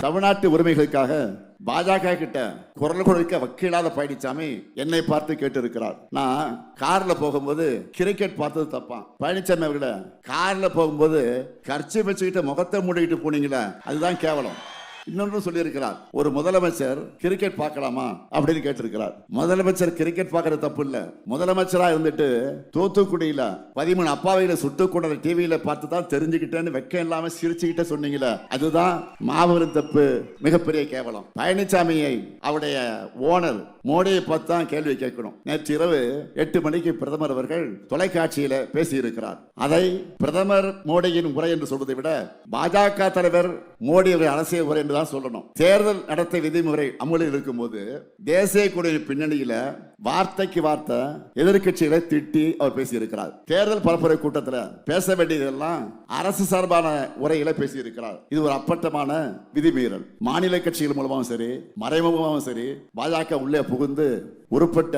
தமிழ்நாட்டு உரிமைகளுக்காக பாஜக கிட்ட குரல் கொடுக்க வக்கீலாத பழனிசாமி என்னை பார்த்து கேட்டு இருக்கிறார். நான் கார்ல போகும்போது கிரிக்கெட் பார்த்தது தப்பா? பழனிசாமி அவர்கள கார்ல போகும்போது கர்ச்சி வச்சுக்கிட்டு முகத்தை மூடிக்கிட்டு போனீங்களா, அதுதான் கேவலம். இன்னொன்று சொல்லியிருக்கிறார், ஒரு முதலமைச்சர் கிரிக்கெட் பார்க்கலாமா அப்படின்னு கேட்டிருக்கிறார். முதலமைச்சர் கிரிக்கெட் பார்க்கறது தப்பு இல்ல. முதலமைச்சரா இருந்துட்டு தூத்துக்குடியில 13 அப்பாவில சுட்டு கொண்ட டிவியில பார்த்து தான் தெரிஞ்சுக்கிட்டேன்னு வெக்கம் இல்லாம சிரிச்சுக்கிட்ட சொன்னீங்களா, அதுதான் மாபெரும் தப்பு, மிகப்பெரிய கேவலம். பழனிசாமியை அவருடைய ஓனர் மோடியை பார்த்து தான் கேள்வி கேட்கணும். நேற்று இரவு 8 மணிக்கு பிரதமர் அவர்கள் தொலைக்காட்சியில பேசியிருக்கிறார். அதை பிரதமர் மோடியின் உரை என்று சொல்வதை விட பாஜக தலைவர் மோடி அரசியல் உரை என்று தான் சொல்லணும். தேர்தல் நடத்தை விதிமுறை அமலில் இருக்கும் போது தேசிய கொடியின் பின்னணியில வார்த்தைக்கு வார்த்தை எதிர்கட்சிகளை திட்டி அவர் பேசியிருக்கிறார். தேர்தல் பரப்புரை கூட்டத்தில் பேச வேண்டியதெல்லாம் அரசு சார்பான உரைகளை பேசியிருக்கிறார். இது ஒரு அப்பட்டமான விதிமீறல். மாநில கட்சிகள் மூலமாகவும் சரி, மறைமுகமாகவும் சரி, பாஜக உள்ளே புகுந்து உருப்பட்ட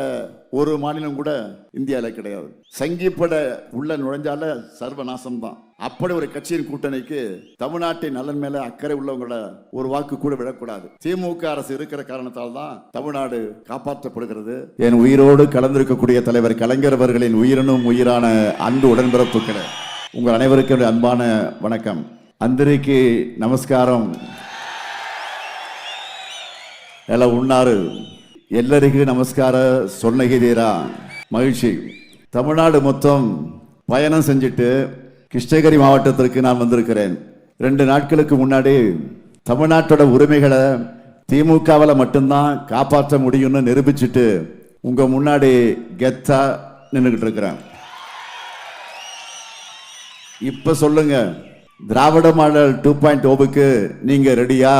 ஒரு மாநிலம் கூட இந்தியாவில் கிடையாது. சங்கிப்பட உள்ள நுழைஞ்சால சர்வநாசம் தான். அப்படி ஒரு கட்சியின் கூட்டணிக்கு தமிழ்நாட்டின் நலன் மேல அக்கறை உள்ளவங்கள ஒரு வாக்கு கூட விடக்கூடாது. திமுக அரசு இருக்கிற காரணத்தால் தான் தமிழ்நாடு காப்பாற்றப்படுகிறது. என் உயிரோடு கலந்திருக்கக்கூடிய தலைவர் கலைஞர் அவர்களின் உயிரினும் உயிரான அன்பு உடன்பிறப்புகளே, உங்கள் அனைவருக்கும் அன்பான வணக்கம். அந்திரிக்கு நமஸ்காரம். எல்லாம் உண்ணாரு ಎಲ್ಲರಿಗೂ நமஸ்கார சொன்னகிதீரா. மகிழ்ச்சி. தமிழ்நாடு மொத்தம் பயணம் செஞ்சுட்டு கிருஷ்ணகிரி மாவட்டத்திற்கு நான் வந்திருக்கிறேன். 2 நாட்களுக்கு முன்னாடி தமிழ்நாட்டோட உரிமைகளை திமுகவில் மட்டும்தான் காப்பாற்ற முடியும்னு நிரூபிச்சுட்டு உங்க முன்னாடி கெத்தா நின்றுகிட்டு இருக்கிறேன். இப்ப சொல்லுங்க, திராவிட மாடல் 2.0க்கு நீங்க ரெடியா?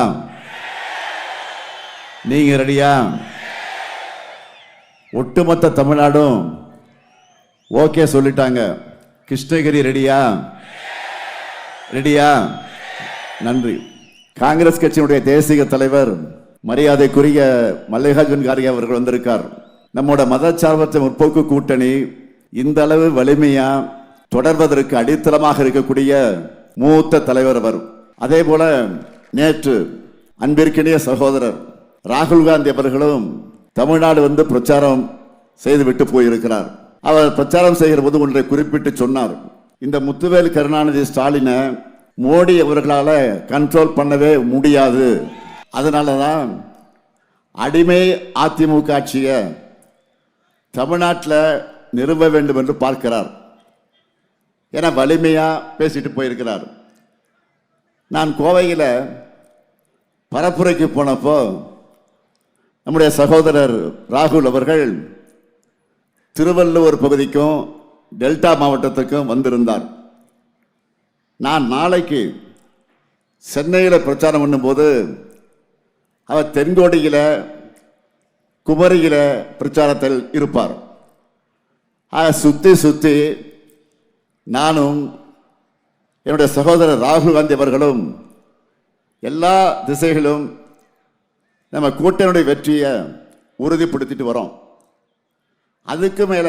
நீங்க ரெடியா? ஒட்டுமொத்த தமிழ்நாடும் ஓகே சொல்லிட்டாங்க. கிருஷ்ணகிரி ரெடியா? ரெடியா? நன்றி. காங்கிரஸ் கட்சியினுடைய தேசிய தலைவர் மரியாதைக்குரிய மல்லிகார்ஜுன் கார்கே அவர்கள் வந்திருக்கார். நம்மோட மதச்சார்பற்ற முற்போக்கு கூட்டணி இந்த அளவு வலிமையா தொடர்வதற்கு அடித்தளமாக இருக்கக்கூடிய மூத்த தலைவர் அவர். அதே போல நேற்று அன்பிற்கினிய சகோதரர் ராகுல் காந்தி அவர்களும் தமிழ்நாடு வந்து பிரச்சாரம் செய்து விட்டு போயிருக்கிறார். அவர் பிரச்சாரம் செய்கிற போது ஒன்றை குறிப்பிட்டு சொன்னார். இந்த முத்துவேல் கருணாநிதி ஸ்டாலினை மோடி அவர்களால கண்ட்ரோல் பண்ணவே முடியாது, அதனாலதான் அடிமை அதிமுக ஆட்சியை தமிழ்நாட்டில் நிறுவ வேண்டும் என்று பார்க்கிறார் என வலிமையா பேசிட்டு போயிருக்கிறார். நான் கோவையில் பரப்புரைக்கு போனப்போ நம்முடைய சகோதரர் ராகுல் அவர்கள் திருவள்ளூர் பகுதிக்கும் டெல்டா மாவட்டத்துக்கும் வந்திருந்தார். நான் நாளைக்கு சென்னையில் பிரச்சாரம் பண்ணும்போது அவர் தென்கோடியில குமரியில பிரச்சாரத்தில் இருப்பார். சுத்தி சுத்தி நானும் என்னுடைய சகோதரர் ராகுல் காந்தி அவர்களும் எல்லா திசைகளும் நம்ம கூட்டணியுடைய வெற்றியை உறுதிப்படுத்திட்டு வரோம். அதுக்கு மேல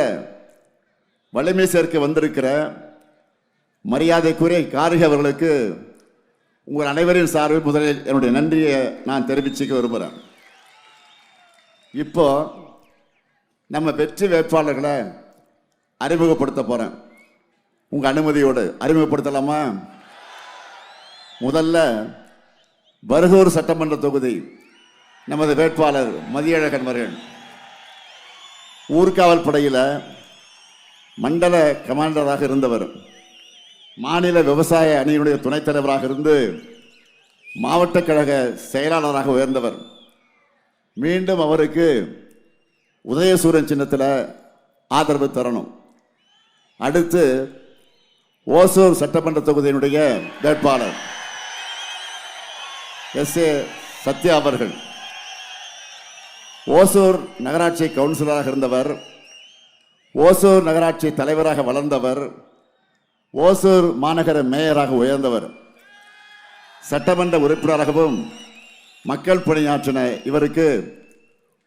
வலிமை சேர்க்க வந்திருக்கிற மரியாதைக்குரிய கார்கே அவர்களுக்கு உங்கள் அனைவரின் சார்பில் முதலில் என்னுடைய நன்றியை நான் தெரிவிச்சுக்க விரும்புகிறேன். இப்போ நம்ம வெற்றி வேட்பாளர்களை அறிமுகப்படுத்த போறேன். உங்க அனுமதியோடு அறிமுகப்படுத்தலாமா? முதல்ல பர்கூர் சட்டமன்ற தொகுதி நமது வேட்பாளர் மதியழகன் அவர்கள். ஊர்காவல் படையில் மண்டல கமாண்டராக இருந்தவர், மாநில விவசாய அணியினுடைய துணைத் தலைவராக இருந்து மாவட்ட கழக செயலாளராக உயர்ந்தவர். மீண்டும் அவருக்கு உதயசூரன் சின்னத்தில் ஆதரவு தரணும். அடுத்து ஓசூர் சட்டமன்ற தொகுதியினுடைய வேட்பாளர் எஸ்.ஏ. சத்யா அவர்கள். ஓசூர் நகராட்சி கவுன்சிலராக இருந்தவர், ஓசூர் நகராட்சி தலைவராக வளர்ந்தவர், ஓசூர் மாநகர மேயராக உயர்ந்தவர், சட்டமன்ற உறுப்பினராகவும் மக்கள் பணியாற்றின இவருக்கு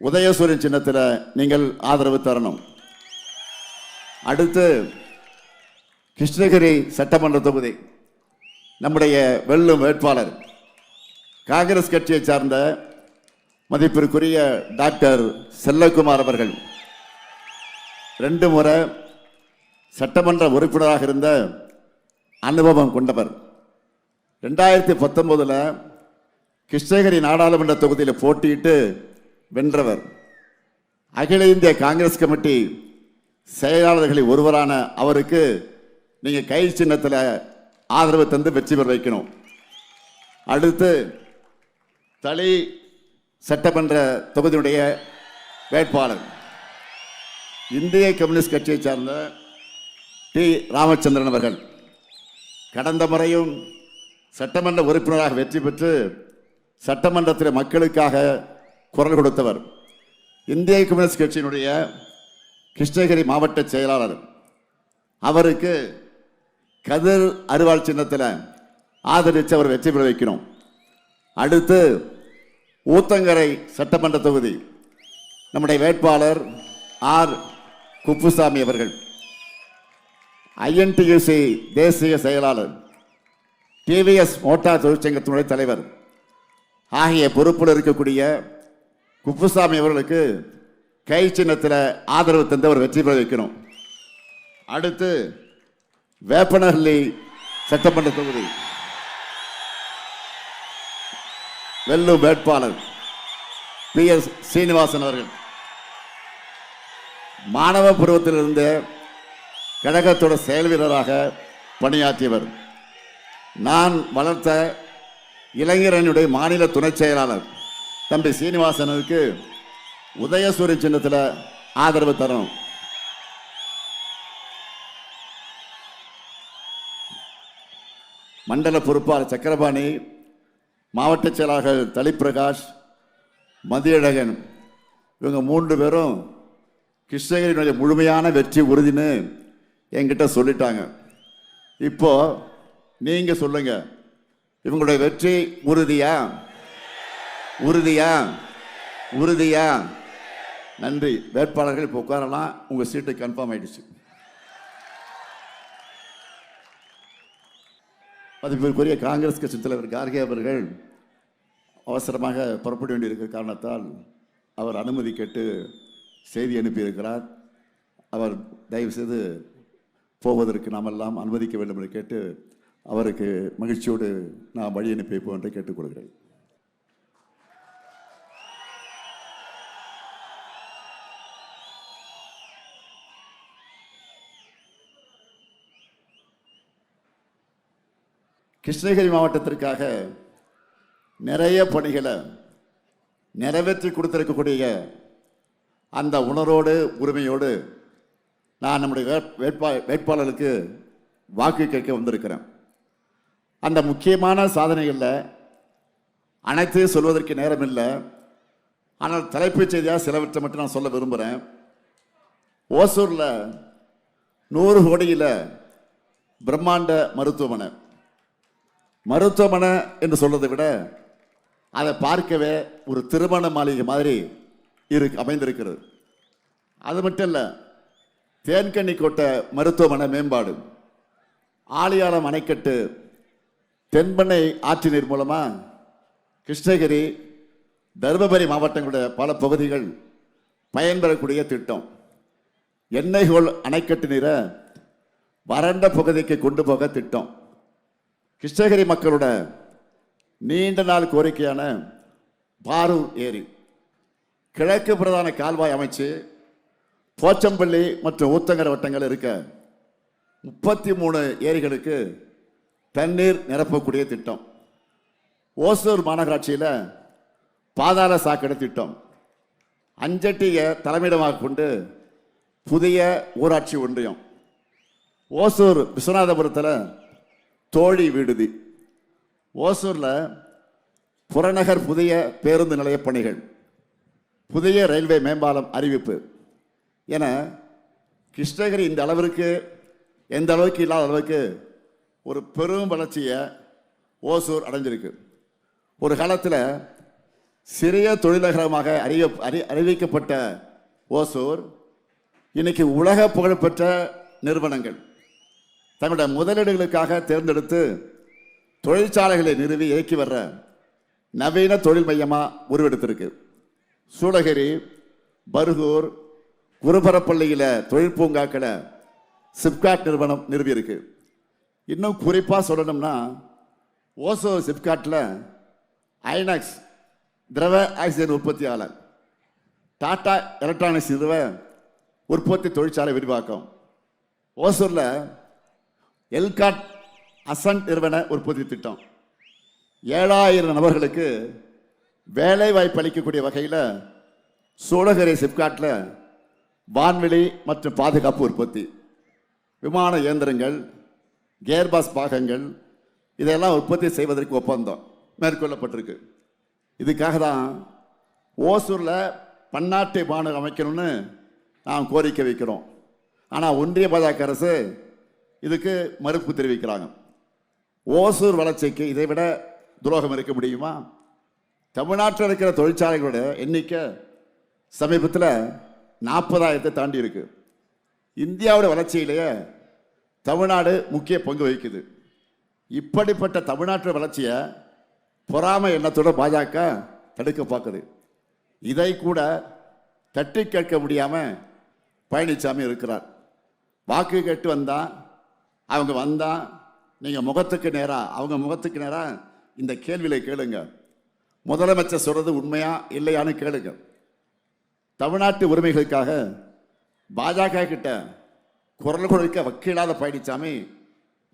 உதயசூரியன் சின்னத்தில் நீங்கள் ஆதரவு தரணும். அடுத்து கிருஷ்ணகிரி சட்டமன்ற தொகுதி நம்முடைய வெல்லும் வேட்பாளர் காங்கிரஸ் கட்சியை சார்ந்த மதிப்பிற்குரிய டாக்டர் செல்லகுமார் அவர்கள் 2 முறை சட்டமன்ற உறுப்பினராக இருந்த அனுபவம் கொண்டவர். 2019 கிருஷ்ணகிரி நாடாளுமன்ற தொகுதியில் போட்டியிட்டு வென்றவர். அகில இந்திய காங்கிரஸ் கமிட்டி செயலாளர்களில் ஒருவரான அவருக்கு நீங்க கை சின்னத்தில் ஆதரவு தந்து வெற்றி பெற வைக்கணும். அடுத்து தளி சட்டமன்ற தொகுதியுடைய வேட்பாளர் இந்திய கம்யூனிஸ்ட் கட்சியை சார்ந்த டி. ராமச்சந்திரன் அவர்கள் கடந்த முறையும் சட்டமன்ற உறுப்பினராக வெற்றி பெற்று சட்டமன்றத்தில் மக்களுக்காக குரல் கொடுத்தவர். இந்திய கம்யூனிஸ்ட் கட்சியினுடைய கிருஷ்ணகிரி மாவட்ட செயலாளர். அவருக்கு கதிர் அருவாள் சின்னத்தில் ஆதரித்து அவர் வெற்றி பெற வைக்கணும். அடுத்து ஊத்தங்கரை சட்டமன்ற தொகுதி நம்முடைய வேட்பாளர் ஆர். குப்புசாமி அவர்கள் INTUC தேசிய செயலாளர், TVS மோட்டார் தொழிற்சங்கத்தினுடைய தலைவர் ஆகிய பொறுப்பில் இருக்கக்கூடிய குப்புசாமி அவர்களுக்கு கை சின்னத்தில் ஆதரவு தந்து அவர் வெற்றி பெற வைக்கணும். அடுத்து வேப்பனஹள்ளி சட்டமன்ற தொகுதி வெல்லும் வேட்பாளர் PS சீனிவாசன் அவர்கள் மாணவ பருவத்திலிருந்து கழகத்தோட செயல் வீரராக பணியாற்றியவர். நான் வளர்த்த இளைஞரனுடைய மாநில துணை செயலாளர் தம்பி சீனிவாசனுக்கு உதயசூரிய சின்னத்தில் ஆதரவு தரணும். மண்டல பொறுப்பாளர் சக்கரபாணி, மாவட்ட செயலாளர்கள் தளிப்பிரகாஷ், மதியழகன், இவங்க 3 பேரும் கிருஷ்ணகிரியினுடைய முழுமையான வெற்றி உறுதின்னு என்கிட்ட சொல்லிட்டாங்க. இப்போ நீங்க சொல்லுங்க, இவங்களுடைய வெற்றி உறுதியா? உறுதியா? உறுதியா? நன்றி. வேட்பாளர்கள் இப்போ உட்காரலாம். உங்க சீட்டு கன்ஃபார்ம் ஆயிடுச்சு. அதுக்குரிய காங்கிரஸ் கட்சி தலைவர் கார்கே அவர்கள் அவசரமாக புறப்பட வேண்டியிருக்கிற காரணத்தால் அவர் அனுமதி கேட்டு செய்தி அனுப்பியிருக்கிறார். அவர் தயவு செய்து போவதற்கு நாமெல்லாம் அனுமதிக்க வேண்டும் என்று கேட்டு அவருக்கு மகிழ்ச்சியோடு நான் வழி அனுப்பி வைப்போம் என்று கேட்டுக்கொள்கிறேன். கிருஷ்ணகிரி மாவட்டத்திற்காக நிறைய பணிகளை நிறைவேற்றி கொடுத்திருக்கக்கூடிய அந்த உணர்வோடு உரிமையோடு நான் நம்முடைய வேட்பாளருக்கு வாக்கு கேட்க வந்திருக்கிறேன். அந்த முக்கியமான சாதனைகளில் அனைத்தையும் சொல்வதற்கு நேரம் இல்லை. ஆனால் தலைப்புச் செய்தியாக சிலவற்றை மட்டும் நான் சொல்ல விரும்புகிறேன். ஓசூரில் 100 கோடியில் பிரம்மாண்ட மருத்துவமனை என்று சொல்றதை விட அதை பார்க்கவே ஒரு திருமண மாளிகை மாதிரி அமைந்திருக்கிறது. அது மட்டும் இல்லை, தேன்கனி கோட்டை மருத்துவமனை மேம்பாடு, ஆழியாளம் அணைக்கட்டு, தென்பெண்ணை ஆற்று நீர் மூலமா கிருஷ்ணகிரி, தருமபுரி மாவட்டங்களுடைய பல பகுதிகள் பயன்பெறக்கூடிய திட்டம். எண்ணெய்கோல் அணைக்கட்டு நீரை வறண்ட பகுதிக்கு கொண்டு போக திட்டம். கிருஷ்ணகிரி மக்களோட நீண்ட நாள் கோரிக்கையான பாரூர் ஏரி கிழக்கு பிரதான கால்வாய் அமைச்சு போச்சம்பள்ளி மற்றும் ஊத்தங்கரை வட்டங்கள் இருக்க 33 ஏரிகளுக்கு தண்ணீர் நிரப்பக்கூடிய திட்டம். ஓசூர் மாநகராட்சியில் பாதாள சாக்கடை திட்டம். அஞ்சட்டியை தலைமையிடமாக கொண்டு புதிய ஊராட்சி ஒன்றியம். ஓசூர் விஸ்வநாதபுரத்தில் தோழி விடுதி. ஓசூரில் புறநகர் புதிய பேருந்து நிலைய பணிகள், புதிய ரயில்வே மேம்பாலம் அறிவிப்பு என கிருஷ்ணகிரி இந்த அளவிற்கு எந்த அளவுக்கு இல்லாத அளவுக்கு ஒரு பெரும் வளர்ச்சியை ஓசூர் அடைஞ்சிருக்கு. ஒரு காலத்தில் சிறிய தொழிலகரமாக அறிவிக்கப்பட்ட ஓசூர் இன்னைக்கு உலக புகழ்பெற்ற நிறுவனங்கள் தங்களுடைய முதலீடுகளுக்காக தேர்ந்தெடுத்து தொழிற்சாலைகளை நிறுவி இயக்கி வர்ற நவீன தொழில் மையமாக உருவெடுத்திருக்கு. சூளகிரி, பர்கூர், குருபரப்பள்ளியில் தொழில் பூங்காக்களை சிப்காட் நிறுவனம் நிறுவியிருக்கு. இன்னும் குறிப்பாக சொல்லணும்னா ஓசூர் சிப்காட்டில் ஐநாக்ஸ் திரவ ஆக்சிஜன் உற்பத்தியாளர், டாடா எலக்ட்ரானிக்ஸ் நிறுவ உற்பத்தி தொழிற்சாலை விரிவாக்கம், ஓசூரில் எல்காட் அசன்ட் நிறுவன உற்பத்தி திட்டம், 7000 நபர்களுக்கு வேலை வாய்ப்பு அளிக்கக்கூடிய வகையில் சூளகிரி சிப்காட்டில் வான்வெளி மற்றும் பாதுகாப்பு உற்பத்தி, விமான இயந்திரங்கள், கேர்பாஸ் பாகங்கள் இதெல்லாம் உற்பத்தி செய்வதற்கு ஒப்பந்தம் மேற்கொள்ளப்பட்டிருக்கு. இதுக்காக தான் ஓசூரில் பன்னாட்டு விமானம் அமைக்கணும்னு நாம் கோரிக்கை வைக்கிறோம். ஆனால் ஒன்றிய பாஜக அரசு இதுக்கு மறுப்பு தெரிவிக்கிறாங்க. ஓசூர் வளர்ச்சிக்கு இதை விட துரோகம் இருக்க முடியுமா? தமிழ்நாட்டில் இருக்கிற தொழிற்சாலைகளோட எண்ணிக்கை சமீபத்தில் 40,000 தாண்டி இருக்கு. இந்தியாவோட வளர்ச்சியிலேயே தமிழ்நாடு முக்கிய பங்கு வகிக்குது. இப்படிப்பட்ட தமிழ்நாட்டு வளர்ச்சியை பொறாமை எண்ணத்தோட பாஜக தடுக்க பார்க்குது. இதை கூட தட்டி கேட்க முடியாமல் பழனிசாமி இருக்கிறார். வாக்கு கேட்டு அவங்க வந்தா நீங்கள் முகத்துக்கு நேராக அவங்க முகத்துக்கு நேராக இந்த கேள்வியை கேளுங்க. முதலமைச்சர் சொல்றது உண்மையா இல்லையான்னு கேளுங்க. தமிழ்நாட்டு உரிமைகளுக்காக பாஜக கிட்ட குரல் கொடுக்க வக்கீலாத பழனிசாமி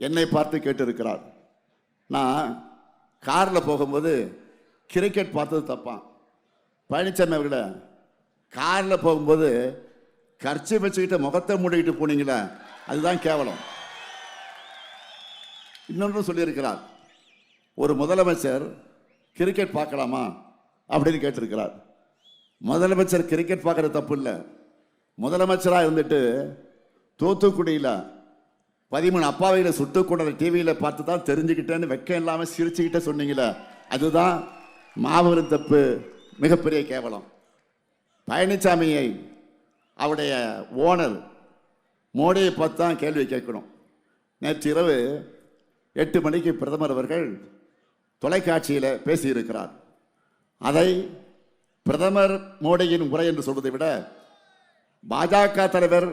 என்னை பார்த்து கேட்டு இருக்கிறார். நான் காரில் போகும்போது கிரிக்கெட் பார்த்தது தப்பான். பழனிசாமி அவர்களை காரில் போகும்போது கர்ச்சி வச்சுக்கிட்ட முகத்தை மூடிக்கிட்டு போனீங்களே, அதுதான் கேவலம். இன்னொன்று சொல்லியிருக்கிறார், ஒரு முதலமைச்சர் கிரிக்கெட் பார்க்கலாமா அப்படின்னு கேட்டிருக்கிறார். முதலமைச்சர் கிரிக்கெட் பார்க்கறது தப்பு இல்லை. முதலமைச்சராக இருந்துட்டு தூத்துக்குடியில் 13 அப்பாவையில் சுட்டு கொண்ட டிவியில் பார்த்து தான் தெரிஞ்சுக்கிட்டேன்னு வெக்கம் இல்லாமல் சிரிச்சுக்கிட்டே சொன்னீங்களே, அதுதான் மாபெரும் தப்பு, மிகப்பெரிய கேவலம். பழனிசாமியை அவருடைய ஓனர் மோடியை பார்த்து தான் கேள்வி கேட்கணும். நேற்று இரவு 8 மணிக்கு பிரதமர் அவர்கள் தொலைக்காட்சியில் பேசியிருக்கிறார். அதை பிரதமர் மோடியின் உரை என்று சொல்வதை விட பாஜக தலைவர்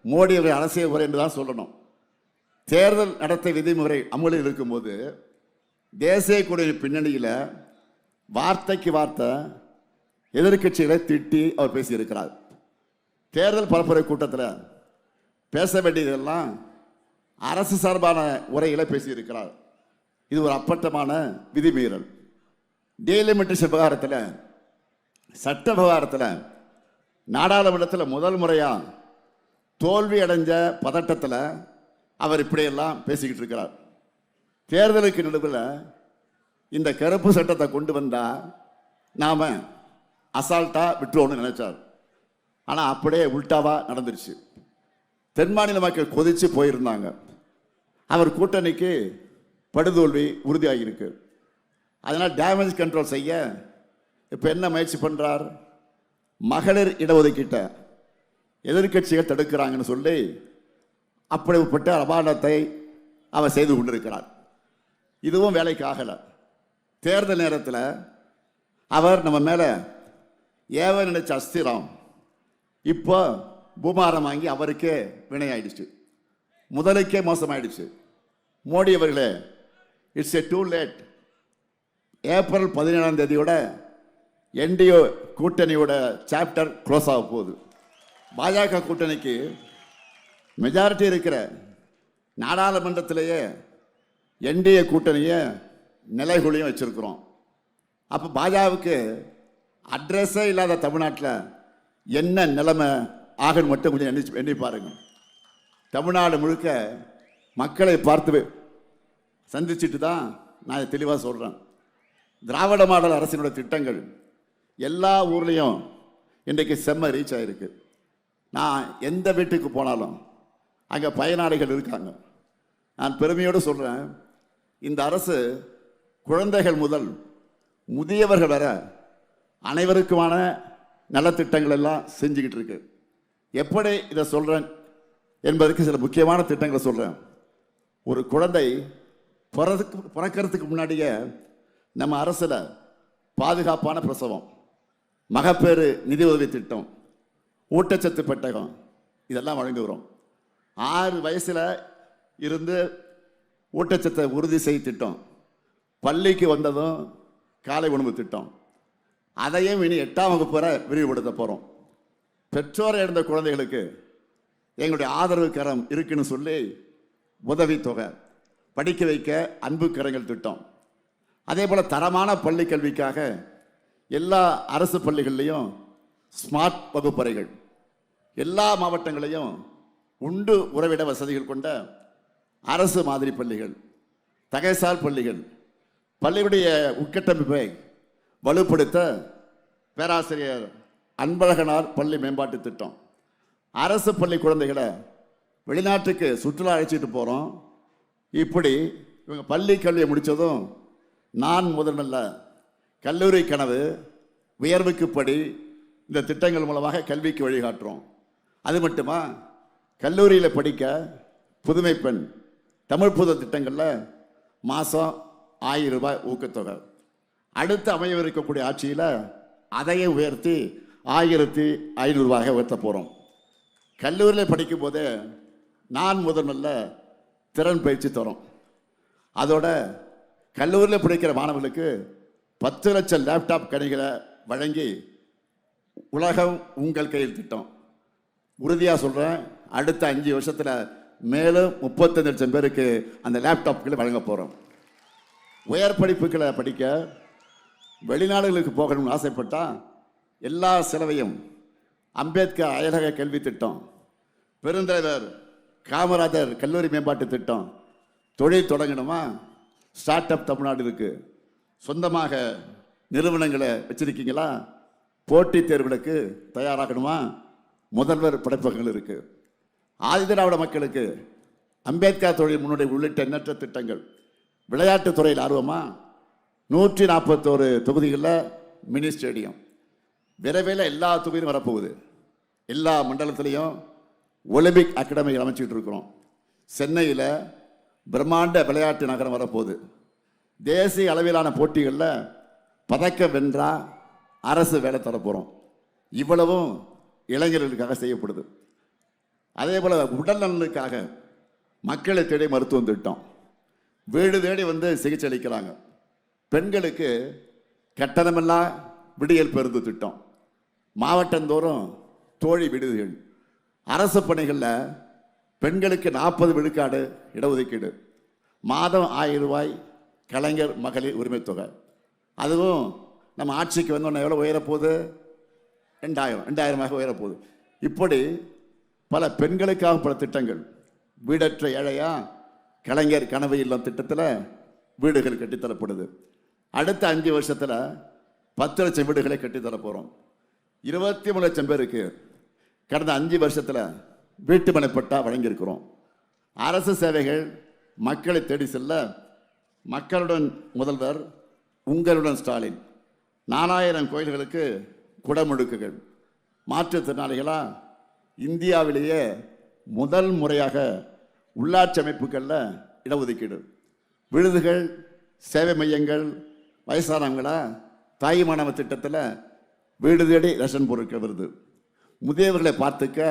மோடி அவர்கள் அரசியல் உரை என்று தான் சொல்லணும். தேர்தல் நடத்தை விதிமுறை அமலில் இருக்கும்போது தேசிய கொடியின் பின்னணியில் வார்த்தைக்கு வார்த்தை எதிர்கட்சிகளை திட்டி அவர் பேசியிருக்கிறார். தேர்தல் பரப்புரை கூட்டத்தில் பேச வேண்டியதெல்லாம் அரசு சார்பான உரைகளை பேசியிருக்கிறார். இது ஒரு அப்பட்டமான விதிமீறல். டீலிமிட்டேஷன் விவகாரத்தில், சட்ட விவகாரத்தில் நாடாளுமன்றத்தில் முதல் முறையாக தோல்வி அடைஞ்ச பதட்டத்தில் அவர் இப்படியெல்லாம் பேசிக்கிட்டு இருக்கிறார். தேர்தலுக்கு நடுவில் இந்த கருப்பு சட்டத்தை கொண்டு வந்தால் நாம் அசால்ட்டாக விட்டுருவோம்னு நினைச்சார். ஆனால் அப்படியே உல்டாவாக நடந்துருச்சு. தென் மாநில மக்கள் கொதிச்சு போயிருந்தாங்க. அவர் கூட்டணிக்கு படுதோல்வி உறுதியாகியிருக்கு. அதனால் டேமேஜ் கண்ட்ரோல் செய்ய இப்போ என்ன முயற்சி பண்ணுறார்? மகளிர் இடஒதுக்கீட்டை எதிர்கட்சிகள் தடுக்கிறாங்கன்னு சொல்லி அப்படிப்பட்ட அபாண்டத்தை அவர் செய்து கொண்டிருக்கிறார். இதுவும் வேலைக்கு ஆகலை. தேர்தல் நேரத்தில் அவர் நம்ம மேலே ஏவ நினைச்ச அஸ்திரம் இப்போ பூமாரம் வாங்கி அவருக்கே வினையாயிடுச்சு, முதலுக்கே மோசமாயிடுச்சு. மோடி அவர்களே, it's a too late. April 17ஆம் தேதியோட என்டிஏ கூட்டணியோட சாப்டர் க்ளோஸ் ஆக போகுது. பாஜக கூட்டணிக்கு மெஜாரிட்டி இருக்கிற நாடாளுமன்றத்திலேயே என்டிஏ கூட்டணியை நிலைகுலியும் வச்சிருக்கிறோம். அப்போ பாஜகவுக்கு அட்ரஸே இல்லாத தமிழ்நாட்டில் என்ன நிலைமை ஆகணும் மட்டும் கொஞ்சம் எண்ணி பாருங்க. தமிழ்நாடு முழுக்க மக்களை பார்த்து சந்திச்சுட்டு தான் நான் தெளிவாக சொல்கிறேன். திராவிட மாடல் அரசினுடைய திட்டங்கள் எல்லா ஊர்லேயும் இன்றைக்கு செம்ம ரீச் ஆகிருக்கு. நான் எந்த வீட்டுக்கு போனாலும் அங்கே பயனாளிகள் இருக்காங்க. நான் பெருமையோடு சொல்கிறேன், இந்த அரசு குழந்தைகள் முதல் முதியவர்கள் வர அனைவருக்குமான நலத்திட்டங்கள் எல்லாம் செஞ்சுக்கிட்டு இருக்கு. எப்படி இதை சொல்கிறேன் என்பதற்கு சில முக்கியமான திட்டங்களை சொல்கிறேன். ஒரு குழந்தை பிறக்கிறதுக்கு முன்னாடியே நம்ம அரசில் பாதுகாப்பான பிரசவம், மகப்பேறு நிதி உதவி திட்டம், ஊட்டச்சத்து பெட்டகம் இதெல்லாம் வழங்குகிறோம். 6 வயசில் இருந்து ஊட்டச்சத்தை உறுதி செய் திட்டம், பள்ளிக்கு வந்ததும் காலை உணவு திட்டம், அதையும் இனி 8ஆம் வகுப்பு வரை விரிவுபடுத்த போகிறோம். பெற்றோரை இழந்த குழந்தைகளுக்கு எங்களுடைய ஆதரவு கரம் இருக்குன்னு சொல்லி உதவித்தொகை, படிக்க வைக்க அன்பு கரங்கள் திட்டம், அதே போல் தரமான பள்ளி கல்விக்காக எல்லா அரசு பள்ளிகள்லையும் ஸ்மார்ட் வகுப்பறைகள், எல்லா மாவட்டங்களையும் உண்டு உறவிட வசதிகள் கொண்ட அரசு மாதிரி பள்ளிகள், தகைசால் பள்ளிகள், பள்ளியுடைய உட்கட்டமைப்பை வலுப்படுத்த பேராசிரியர் அன்பழகனார் பள்ளி மேம்பாட்டு திட்டம், அரசு பள்ளி குழந்தைகளை வெளிநாட்டுக்கு சுற்றுலா அழைச்சிட்டு போகிறோம். இப்படி இவங்க பள்ளி கல்வியை முடித்ததும் நான் முதல்ல கல்லூரி கனவு, உயர்வுக்கு படி இந்த திட்டங்கள் மூலமாக கல்விக்கு வழிகாட்டுறோம். அது மட்டுமா, கல்லூரியில் படிக்க புதுமை பெண், தமிழ் புது திட்டங்களில் மாதம் 1000 ரூபாய் ஊக்கத்தொகை. அடுத்து அமையவிருக்கக்கூடிய ஆட்சியில் அதையே உயர்த்தி 1500 ரூபாயாக உயர்த்த போகிறோம். கல்லூரியில் படிக்கும் போதே நான் முதல்ல திறன் பயிற்சி தரோம். அதோட கல்லூரியில் படிக்கிற மாணவர்களுக்கு 10 லட்சம் லேப்டாப் கணிகளை வழங்கி உலகம் உங்கள் கையில் திட்டம். உறுதியாக சொல்கிறேன், அடுத்த 5 வருஷத்தில் மேலும் 35 லட்சம் பேருக்கு அந்த லேப்டாப்களை வழங்க போகிறோம். உயர் படிப்புகளை படிக்க வெளிநாடுகளுக்கு போகணும்னு ஆசைப்பட்டால் எல்லா செலவையும் அம்பேத்கர் அயலக கல்வி திட்டம், பெருந்தலைவர் காமராஜர் கல்லூரி மேம்பாட்டு திட்டம், தொழில் தொடங்கணுமா ஸ்டார்ட் அப் தமிழ்நாடு இருக்குது, சொந்தமாக நிறுவனங்களை வச்சிருக்கீங்களா, போட்டித் தேர்வுகளுக்கு தயாராகணுமா முதல்வர் படைப்பகங்கள் இருக்குது, ஆதிதிராவிட மக்களுக்கு அம்பேத்கர் தொழில் முன்னோடி உள்ளிட்ட எண்ணற்ற திட்டங்கள், விளையாட்டுத் துறையில் ஆர்வமா 141 தொகுதிகளில் மினி ஸ்டேடியம், விரைவில் எல்லா தொகுதியும் வரப்போகுது. எல்லா மண்டலத்திலையும் ஒலிம்பிக் அகாடமி அமைச்சிட்டு இருக்கிறோம். சென்னையில் பிரம்மாண்ட விளையாட்டு நகரம் வரப்போகுது. தேசிய அளவிலான போட்டிகளில் பதக்கம் வென்றா அரசு வேலை தரப்போகிறோம். இவ்வளவும் இளைஞர்களுக்காக செய்யப்படுது. அதே போல் உடல் நலனுக்காக மக்களை தேடி மருத்துவம் திட்டம், வீடு தேடி வந்து சிகிச்சை அளிக்கிறாங்க. பெண்களுக்கு கட்டணமெல்லாம் விடியல் பெருந்து திட்டம், மாவட்டந்தோறும் தோழி விடுதிகள், அரசு பணிகளில் பெண்களுக்கு 40 விழுக்காடு இடஒதுக்கீடு, மாதம் 1000 ரூபாய் கலைஞர் மகளிர் உரிமை தொகை. அதுவும் நம்ம ஆட்சிக்கு வந்தோன்னே எவ்வளோ உயரப்போகுது, 2000 உயரப்போகுது. இப்படி பல பெண்களுக்காக பல திட்டங்கள். வீடற்ற ஏழையா கலைஞர் கனவு இல்லம் திட்டத்தில் வீடுகள் கட்டித்தரப்படுது. அடுத்த 5 வருஷத்தில் 10 லட்சம் வீடுகளை கட்டித்தர போகிறோம். 23 லட்சம் பேருக்கு கடந்த 5 வருஷத்தில் வீட்டு மனை பட்டா வழங்கியிருக்கிறோம். அரசு சேவைகள் மக்களை தேடி செல்ல மக்களுடன் முதல்வர், உங்களுடன் ஸ்டாலின், 4000 கோயில்களுக்கு குடமுழுக்குகள், மாற்றுத்திறனாளிகளா இந்தியாவிலேயே முதல் முறையாக உள்ளாட்சி அமைப்புகளில் இடஒதுக்கீடு, விடுதிகள், சேவை மையங்கள், வயசானவங்களா தாய்மானவ திட்டத்தில் வீடு தேடி ரேஷன் பொருட்கள் வருது. முதியவர்களை பார்த்துக்க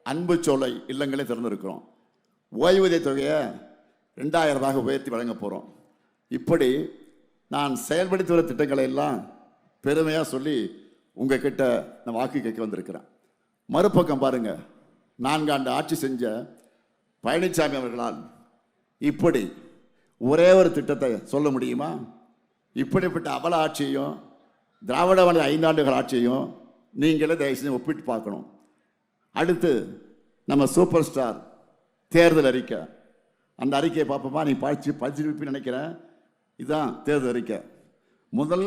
அன்பு சோலை இல்லங்களை திறந்திருக்கிறோம். ஓய்வூதிய தொகையை 2000 ரூபாய் உயர்த்தி வழங்க போகிறோம். இப்படி நான் செயல்படுத்தி வர திட்டங்களை எல்லாம் பெருமையாக சொல்லி உங்கள் கிட்ட நான் வாக்கு கேட்க வந்திருக்கிறேன். மறுபக்கம் பாருங்க, 4 ஆண்டு ஆட்சி செஞ்ச பழனிசாமி அவர்களால் இப்படி ஒரே ஒரு திட்டத்தை சொல்ல முடியுமா? இப்படிப்பட்ட அவல ஆட்சியையும் திராவிட மாடல் 5 ஆண்டுகள் ஆட்சியையும் நீங்களே தயவு செஞ்சு ஒப்பிட்டு பார்க்கணும். அடுத்து நம்ம சூப்பர் ஸ்டார் தேர்தல் அறிக்கை, அந்த அறிக்கையை பார்ப்போமா? நீ படிச்சிருப்பீன்னு நினைக்கிறேன். இதுதான் தேர்தல் அறிக்கை. முதல்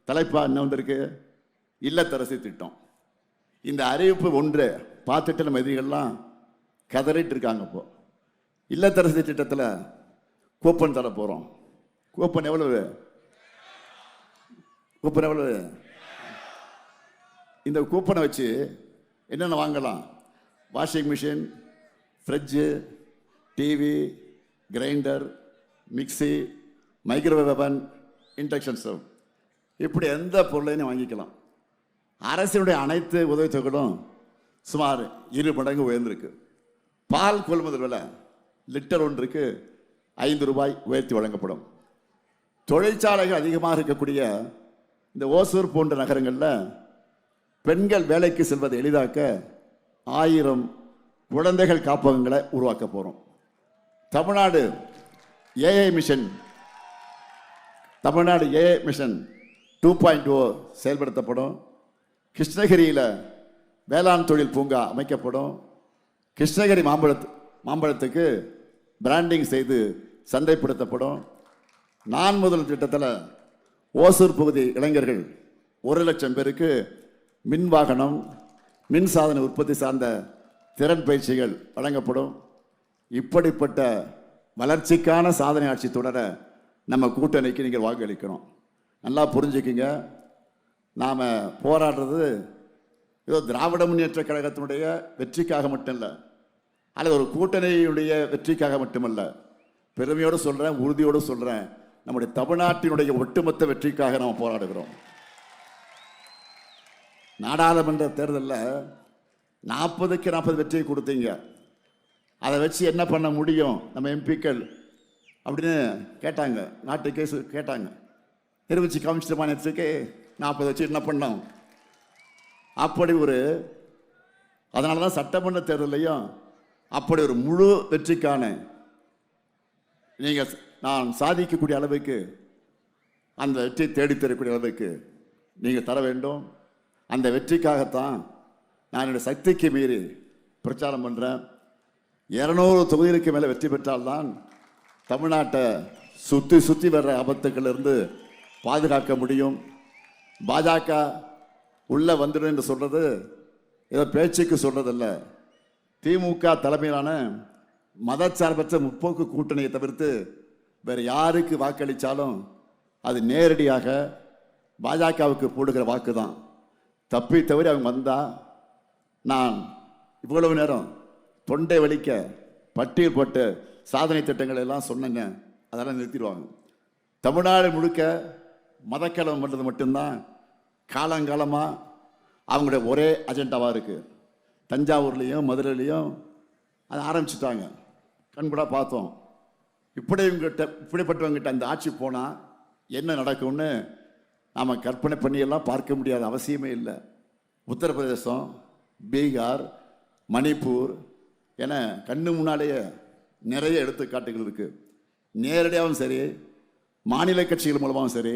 தலைப்பாக என்ன வந்திருக்கு? இல்லத்தரசி திட்டம். இந்த அறிவிப்பு ஒன்று பார்த்துட்டு நம்ம எதிரிகள்லாம் கதறிட்டு இருக்காங்க. இப்போ இல்லத்தரசி திட்டத்தில் கூப்பன் தர போகிறோம். கூப்பன் எவ்வளவு? கூப்பன் எவ்வளவு? இந்த கூப்பனை வச்சு என்னென்ன வாங்கலாம்? Washing machine, fridge, TV, grinder, mixie, microwave அவன், இண்டக்ஷன் ஸ்டவ். இப்படி எந்த பொருளையும் வாங்கிக்கலாம். அரசினுடைய அனைத்து உதவித்தொகைகளும் சுமார் 2 மடங்கு உயர்ந்திருக்கு. பால் கொள்முதல் விலை லிட்டர் ஒன்றுக்கு 5 ரூபாய் உயர்த்தி வழங்கப்படும். தொழிற்சாலைகள் அதிகமாக இருக்கக்கூடிய இந்த ஓசூர் போன்ற நகரங்களில் பெண்கள் வேலைக்கு செல்வதை எளிதாக்க 1000 குழந்தைகள் காப்பகங்களை உருவாக்க போகிறோம். தமிழ்நாடு ஏஐ மிஷன் 2.0 செயல்படுத்தப்படும். கிருஷ்ணகிரியில் வேளாண் தொழில் பூங்கா அமைக்கப்படும். கிருஷ்ணகிரி மாம்பழத்துக்கு பிராண்டிங் செய்து சந்தைப்படுத்தப்படும். நான் முதல் திட்டத்தில் ஓசூர் பகுதி இளைஞர்கள் 1,00,000 பேருக்கு மின் வாகனம், மின் சாதன உற்பத்தி சார்ந்த திறன் பயிற்சிகள் வழங்கப்படும். இப்படிப்பட்ட வளர்ச்சிக்கான சாதனை ஆட்சி தொடர நம்ம கூட்டணிக்கு நீங்கள் வாக்களிக்கணும். நல்லா புரிஞ்சுக்கிங்க, நாம் போராடுறது ஏதோ திராவிட முன்னேற்ற கழகத்தினுடைய வெற்றிக்காக மட்டும் இல்லை, அல்லது ஒரு கூட்டணியுடைய வெற்றிக்காக மட்டுமல்ல. பெருமையோடு சொல்கிறேன், உறுதியோடு சொல்கிறேன், நம்முடைய தமிழ்நாட்டினுடைய ஒட்டுமொத்த வெற்றிக்காக நாம் போராடுகிறோம். நாடாளுமன்ற தேர்தலில் 40க்கு 40 வெற்றியை கொடுத்தீங்க. அதை வச்சு என்ன பண்ண முடியும் நம்ம எம்பிக்கள் அப்படின்னு கேட்டாங்க. நாட்டு கேஸ் கேட்டாங்க. நிரூபிச்சு காமிச்சிட்டு மாநிலத்துக்கு 40 வச்சு என்ன பண்ணோம்? அப்படி அதனால தான் சட்டமன்ற தேர்தலையும் அப்படி ஒரு முழு வெற்றிக்கான நீங்கள் நான் சாதிக்கக்கூடிய அளவுக்கு, அந்த வெற்றி தேடித்தரக்கூடிய அளவுக்கு நீங்கள் தர வேண்டும். அந்த வெற்றிக்காகத்தான் நான் என்னுடைய சக்திக்கு மீறி பிரச்சாரம் பண்ணுறேன். 200 தொகுதிகளுக்கு மேலே வெற்றி பெற்றால்தான் தமிழ்நாட்டை சுற்றி சுற்றி வர்ற ஆபத்துக்களிலிருந்து பாதுகாக்க முடியும். பாஜக உள்ளே வந்துடும் என்று சொல்கிறது ஏதோ பேச்சுக்கு சொல்கிறதில்ல. திமுக தலைமையிலான மதச்சார்பற்ற முற்போக்கு கூட்டணியை தவிர்த்து வேறு யாருக்கு வாக்களித்தாலும் அது நேரடியாக பாஜகவுக்கு போடுகிற வாக்கு தான். தப்பி தவிர அவங்க வந்தால் நான் இவ்வளவு நேரம் தொண்டை வலிக்க பட்டியல் போட்டு சாதனை திட்டங்கள் எல்லாம் சொன்னேங்க, அதெல்லாம் நிறுத்திடுவாங்க. தமிழ்நாடு முழுக்க மதக்கலவரம் பண்ணுறது மட்டும்தான் காலங்காலமாக அவங்களுடைய ஒரே அஜெண்டாவாக இருக்குது. தஞ்சாவூர்லேயும் மதுரையிலையும் அதை ஆரம்பிச்சுட்டாங்க. கண்கூடாக பார்த்தோம். இப்படிப்பட்டவங்கிட்ட அந்த ஆட்சி போனால் என்ன நடக்கும்னு நாம் கற்பனை பண்ணியெல்லாம் பார்க்க முடியாத அவசியமே இல்லை. உத்தரப்பிரதேசம், பீகார், மணிப்பூர் என கண்ணு முன்னாலேயே நிறைய எடுத்துக்காட்டுகள் இருக்குது. நேரடியாகவும் சரி, மாநில கட்சிகள் மூலமாகவும் சரி,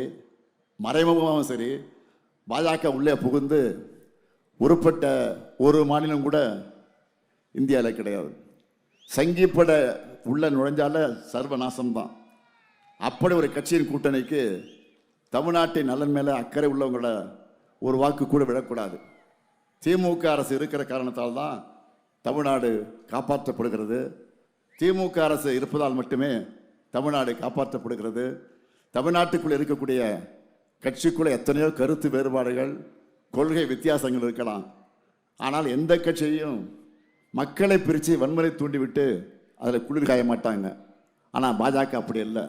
மறைமுகமாகவும் சரி, பாஜக உள்ளே புகுந்து உருப்பட்ட ஒரு மாநிலம் கூட இந்தியாவில் கிடையாது. சங்கிப்பட உள்ள நுழைஞ்சால சர்வநாசம்தான். அப்படி ஒரு கட்சியின் கூட்டணிக்கு தமிழ்நாட்டின் நலன் மேலே அக்கறை உள்ளவங்கள ஒரு வாக்கு கூட விடக்கூடாது. திமுக அரசு இருக்கிற காரணத்தால் தான் தமிழ்நாடு காப்பாற்றப்படுகிறது. திமுக அரசு இருப்பதால் மட்டுமே தமிழ்நாடு காப்பாற்றப்படுகிறது. தமிழ்நாட்டுக்குள்ளே இருக்கக்கூடிய கட்சிக்குள்ளே எத்தனையோ கருத்து வேறுபாடுகள், கொள்கை வித்தியாசங்கள் இருக்கலாம். ஆனால் எந்த கட்சியையும் மக்களை பிரித்து வன்முறை தூண்டிவிட்டு அதில் குளிர் காய மாட்டாங்க. ஆனால் பாஜக அப்படி இல்லை.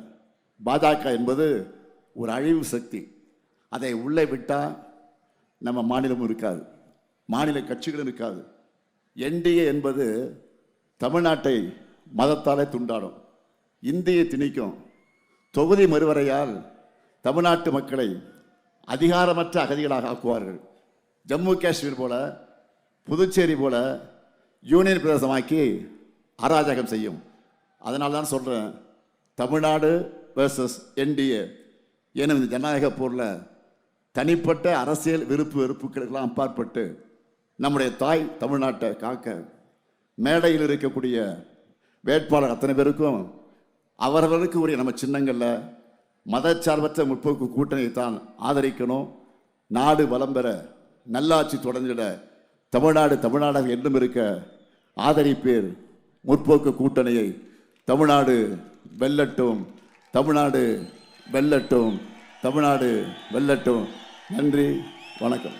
பாஜக என்பது ஒரு அழிவு சக்தி. அதை உள்ளே விட்டால் நம்ம மாநிலமும் இருக்காது, மாநில கட்சிகளும் இருக்காது. என்டிஏ என்பது தமிழ்நாட்டை மதத்தாலே துண்டாடும், இந்தியை திணிக்கும். தொகுதி மறுவரையால் தமிழ்நாட்டு மக்களை அதிகாரமற்ற அகதிகளாக ஆக்குவார்கள். ஜம்மு காஷ்மீர் போல, புதுச்சேரி போல யூனியன் பிரதேசமாக்கி அராஜகம் செய்யும். அதனால தான் சொல்கிறேன், தமிழ்நாடு வெர்சஸ் என்டிஏ எனும் இந்த ஜனநாயக போரில் தனிப்பட்ட அரசியல் விருப்பு வெறுப்புகளுக்கெல்லாம் அப்பாற்பட்டு நம்முடைய தாய் தமிழ்நாட்டை காக்க மேடையில் இருக்கக்கூடிய வேட்பாளர் அத்தனை பேருக்கும் அவர்களுக்கு உரிய நம்ம சின்னங்களில் மதச்சார்பற்ற முற்போக்கு கூட்டணியைத்தான் ஆதரிக்கணும். நாடு வளம் பெற, நல்லாட்சி தொடர்ந்திட, தமிழ்நாடாக என்றும் இருக்க ஆதரிப்பேர் முற்போக்கு கூட்டணியை. தமிழ்நாடு வெல்லட்டும், தமிழ்நாடு வெல்லட்டும், தமிழ்நாடு வெல்லட்டும். நன்றி, வணக்கம்.